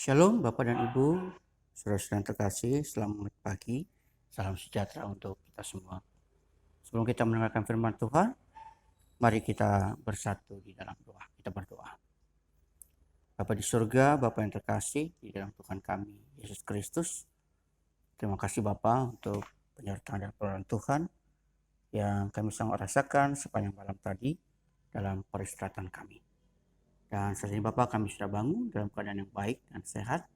Shalom Bapak dan Ibu, saudara-saudara yang terkasih, selamat pagi, salam sejahtera untuk kita semua. Sebelum kita mendengarkan firman Tuhan, mari kita bersatu di dalam doa. Kita berdoa. Bapa di surga, Bapa yang terkasih di dalam Tuhan kami, Yesus Kristus. Terima kasih Bapa untuk penyertaan dan pertolongan Tuhan yang kami sangat rasakan sepanjang malam tadi dalam peristirahatan kami. Dan saat ini Bapak, kami sudah bangun dalam keadaan yang baik dan sehat,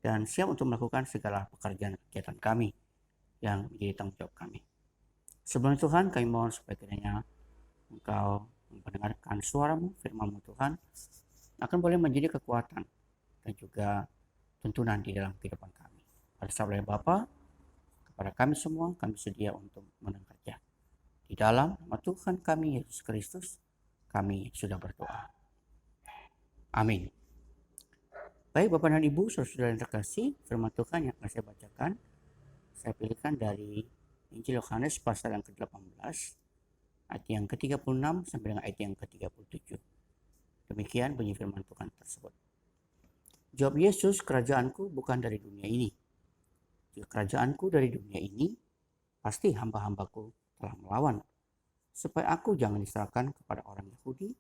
dan siap untuk melakukan segala pekerjaan kegiatan kami yang menjadi tanggung jawab kami. Sebelum Tuhan, kami mohon supaya kiranya Engkau mendengarkan suara-Mu, firman-Mu Tuhan, akan boleh menjadi kekuatan dan juga tuntunan di dalam kehidupan kami. Pada saat Bapa, kepada kami semua, kami sedia untuk mendengarnya. Di dalam nama Tuhan kami, Yesus Kristus, kami sudah berdoa. Amin. Baik Bapak dan Ibu, saudara-saudara yang terkasih, firman Tuhan yang akan saya bacakan, saya pilihkan dari Injil Yohanes pasal yang ke-18, ayat yang ke-36 sampai dengan ayat yang ke-37. Demikian bunyi firman Tuhan tersebut. Jawab Yesus, kerajaanku bukan dari dunia ini. Jika kerajaanku dari dunia ini, pasti hamba-hambaku telah melawan, supaya aku jangan diserahkan kepada orang Yahudi,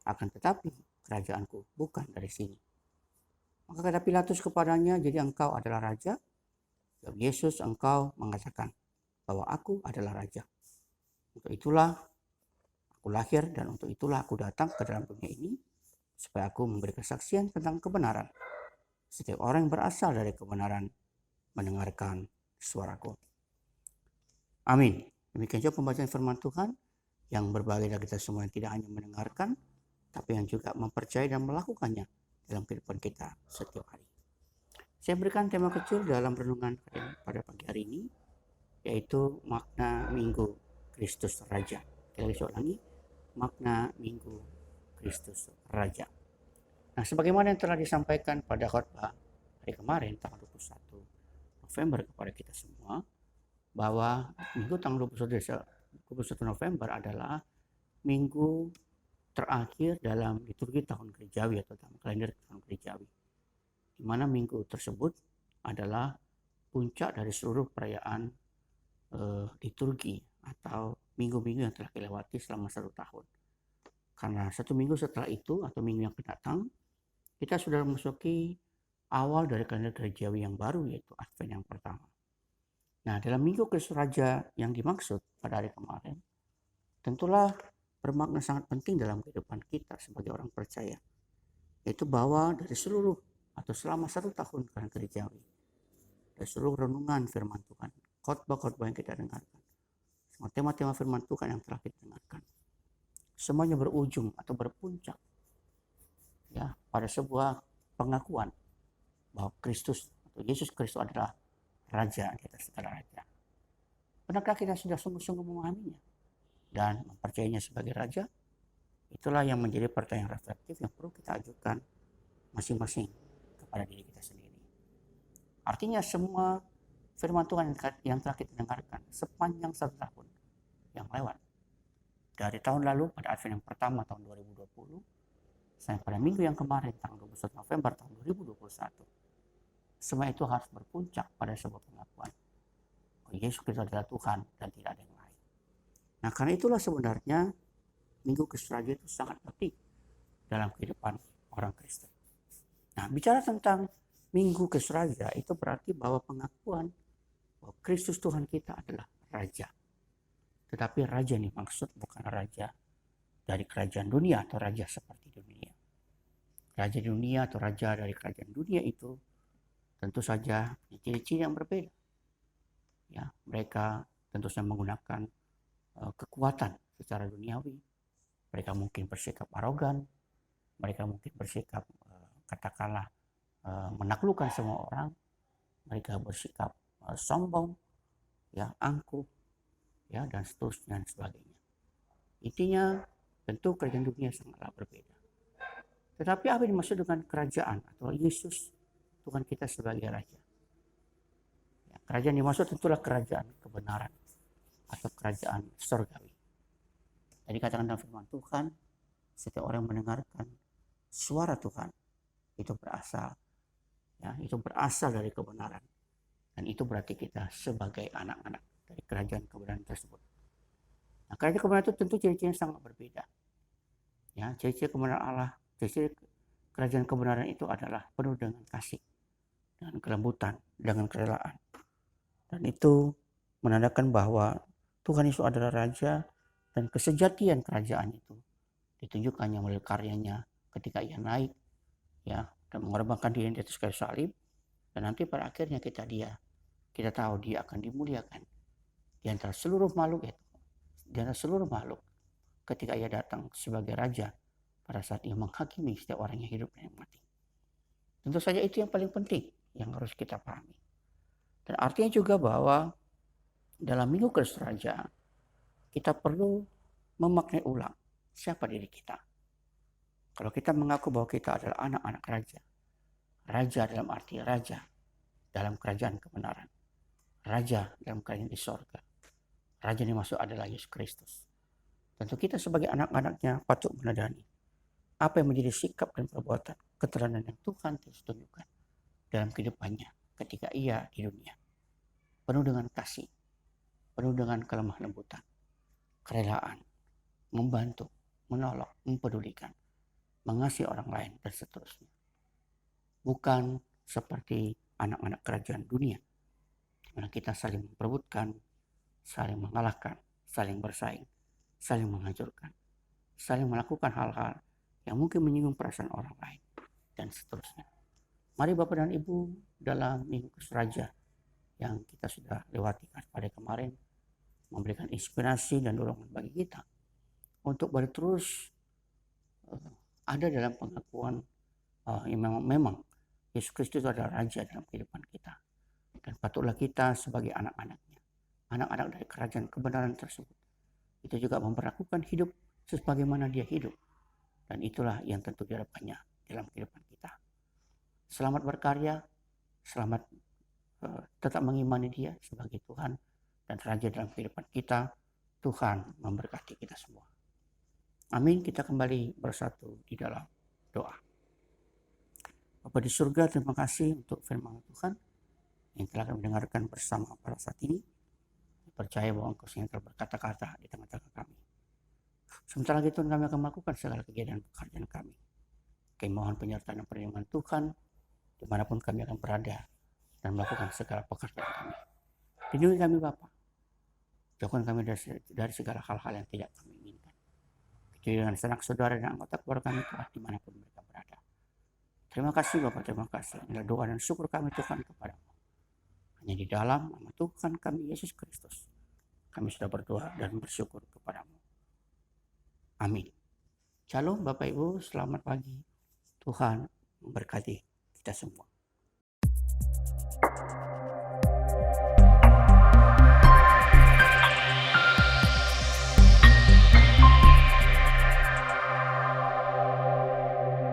akan tetapi kerajaanku bukan dari sini. Maka kata Pilatus kepadanya, jadi engkau adalah raja? Jawab Yesus, engkau mengatakan bahwa aku adalah raja. Untuk itulah aku lahir dan untuk itulah aku datang ke dalam dunia ini, supaya aku memberi kesaksian tentang kebenaran. Setiap orang yang berasal dari kebenaran mendengarkan suaraku. Amin. Demikian juga pembacaan firman Tuhan yang berbagi dari kita semua yang tidak hanya mendengarkan, tapi yang juga mempercayai dan melakukannya dalam kehidupan kita setiap hari. Saya berikan tema kecil dalam renungan pada pagi hari ini, yaitu makna Minggu Kristus Raja. Kita ulangi, makna Minggu Kristus Raja. Nah, sebagaimana yang telah disampaikan pada khotbah hari kemarin, tanggal 21 November kepada kita semua, bahwa Minggu tanggal 21 November adalah Minggu terakhir dalam liturgi tahun gerejawi atau dalam kalender tahun gerejawi, di mana minggu tersebut adalah puncak dari seluruh perayaan liturgi atau minggu-minggu yang telah dilewati selama 1 tahun. Karena 1 minggu setelah itu atau minggu yang akan datang, kita sudah memasuki awal dari kalender gerejawi yang baru, yaitu Advent yang pertama. Nah, dalam Minggu Kristus Raja yang dimaksud pada hari kemarin, tentulah bermakna sangat penting dalam kehidupan kita sebagai orang percaya, yaitu bahwa dari seluruh atau selama 1 tahun kalender gerejawi, dari seluruh renungan firman Tuhan, khotbah-khotbah yang kita dengarkan, semua tema-tema firman Tuhan yang telah kita dengarkan, semuanya berujung atau berpuncak ya pada sebuah pengakuan bahwa Kristus atau Yesus Kristus adalah Raja di atas segala raja. Benarkah kita sudah sungguh-sungguh memahaminya dan mempercayainya sebagai Raja? Itulah yang menjadi pertanyaan reflektif yang perlu kita ajukan masing-masing kepada diri kita sendiri. Artinya semua firman Tuhan yang telah kita dengarkan sepanjang 1 tahun yang lewat, dari tahun lalu pada Advent yang pertama tahun 2020 sampai pada minggu yang kemarin tanggal 21 November tahun 2021, semua itu harus berpuncak pada sebuah pengakuan bahwa Yesus Kristus adalah Tuhan dan tidak ada yang lain. Nah, karena itulah sebenarnya Minggu Kristus Raja itu sangat penting dalam kehidupan orang Kristen. Nah, bicara tentang Minggu Kristus Raja itu berarti bahwa pengakuan bahwa Kristus Tuhan kita adalah Raja. Tetapi Raja ini maksud bukan Raja dari kerajaan dunia atau Raja seperti dunia. Raja dunia atau Raja dari kerajaan dunia itu tentu saja punya ciri-ciri yang berbeda. Ya, mereka tentu saja menggunakan kekuatan secara duniawi. Mereka mungkin bersikap arogan, mereka mungkin bersikap katakanlah menaklukkan semua orang, mereka bersikap sombong, ya, angkuh, ya, dan seterusnya dan sebagainya. Intinya tentu kerajaan dunia sangatlah berbeda. Tetapi apa yang dimaksud dengan kerajaan atau Yesus Tuhan kita sebagai Raja? Ya, kerajaan dimaksud tentulah kerajaan kebenaran atau kerajaan surgawi. Jadi katakan dalam firman Tuhan, setiap orang mendengarkan suara Tuhan itu berasal Ya, itu berasal dari kebenaran. Dan itu berarti kita sebagai anak-anak dari kerajaan kebenaran tersebut. Nah, kerajaan kebenaran itu tentu ciri-cirinya sangat berbeda. Ya, ciri-ciri kebenaran Allah, ciri-ciri kerajaan kebenaran itu adalah penuh dengan kasih, dengan kelembutan, dengan kerelaan. Dan itu menandakan bahwa Tuhan Yesus adalah Raja, dan kesejatian kerajaan itu ditunjukkannya melalui karyanya ketika ia naik, ya, dan mengorbankan diri di atas kayu salib. Dan nanti pada akhirnya kita tahu dia akan dimuliakan di antara seluruh makhluk itu, di antara seluruh makhluk ketika ia datang sebagai Raja pada saat ia menghakimi setiap orang yang hidup dan yang mati. Tentu saja itu yang paling penting yang harus kita pahami. Dan artinya juga bahwa dalam Minggu Kristus Raja, kita perlu memaknai ulang siapa diri kita. Kalau kita mengaku bahwa kita adalah anak-anak Raja, Raja dalam arti Raja dalam kerajaan kebenaran, Raja dalam kerajaan di sorga, Raja yang dimaksud adalah Yesus Kristus. Tentu kita sebagai anak-anaknya patut menadani apa yang menjadi sikap dan perbuatan keteladanan yang Tuhan terus tunjukkan dalam kehidupannya ketika ia di dunia. Penuh dengan kasih, penuh dengan kelemah lembutan, kerelaan, membantu, menolong, mempedulikan, mengasihi orang lain, dan seterusnya. Bukan seperti anak-anak kerajaan dunia, di mana kita saling memperebutkan, saling mengalahkan, saling bersaing, saling menghancurkan, saling melakukan hal-hal yang mungkin menyinggung perasaan orang lain, dan seterusnya. Mari Bapak dan Ibu, dalam Minggu Kristus Raja yang kita sudah lewati pada kemarin, memberikan inspirasi dan dorongan bagi kita untuk terus ada dalam pengakuan yang memang Yesus Kristus adalah Raja dalam kehidupan kita. Dan patutlah kita sebagai anak-anaknya, anak-anak dari kerajaan kebenaran tersebut, itu juga memperlakukan hidup sebagaimana dia hidup. Dan itulah yang tentu diharapkannya dalam kehidupan kita. Selamat berkarya, selamat tetap mengimani dia sebagai Tuhan dan Raja dalam kehidupan kita. Tuhan memberkati kita semua. Amin. Kita kembali bersatu di dalam doa. Bapa di surga, terima kasih untuk firman Tuhan yang telah kami dengarkan bersama pada saat ini. Percaya bahwa Engkau yang telah berkata-kata di tengah-tengah kami. Sementara itu kami akan melakukan segala kegiatan pekerjaan kami. Kami mohon penyertaan dan perlindungan Tuhan dimanapun kami akan berada dan melakukan segala pekerjaan kami. Lindungi kami Bapa. Jauhkan kami dari segala hal-hal yang tidak kami inginkan. Kecuali dengan sanak saudara dan anggota keluarga kami telah dimanapun mereka berada. Terima kasih Bapak, terima kasih. Inilah doa dan syukur kami Tuhan kepadamu. Hanya di dalam nama Tuhan kami Yesus Kristus, kami sudah berdoa dan bersyukur kepadamu. Amin. Shalom Bapak Ibu, selamat pagi. Tuhan memberkati kita semua.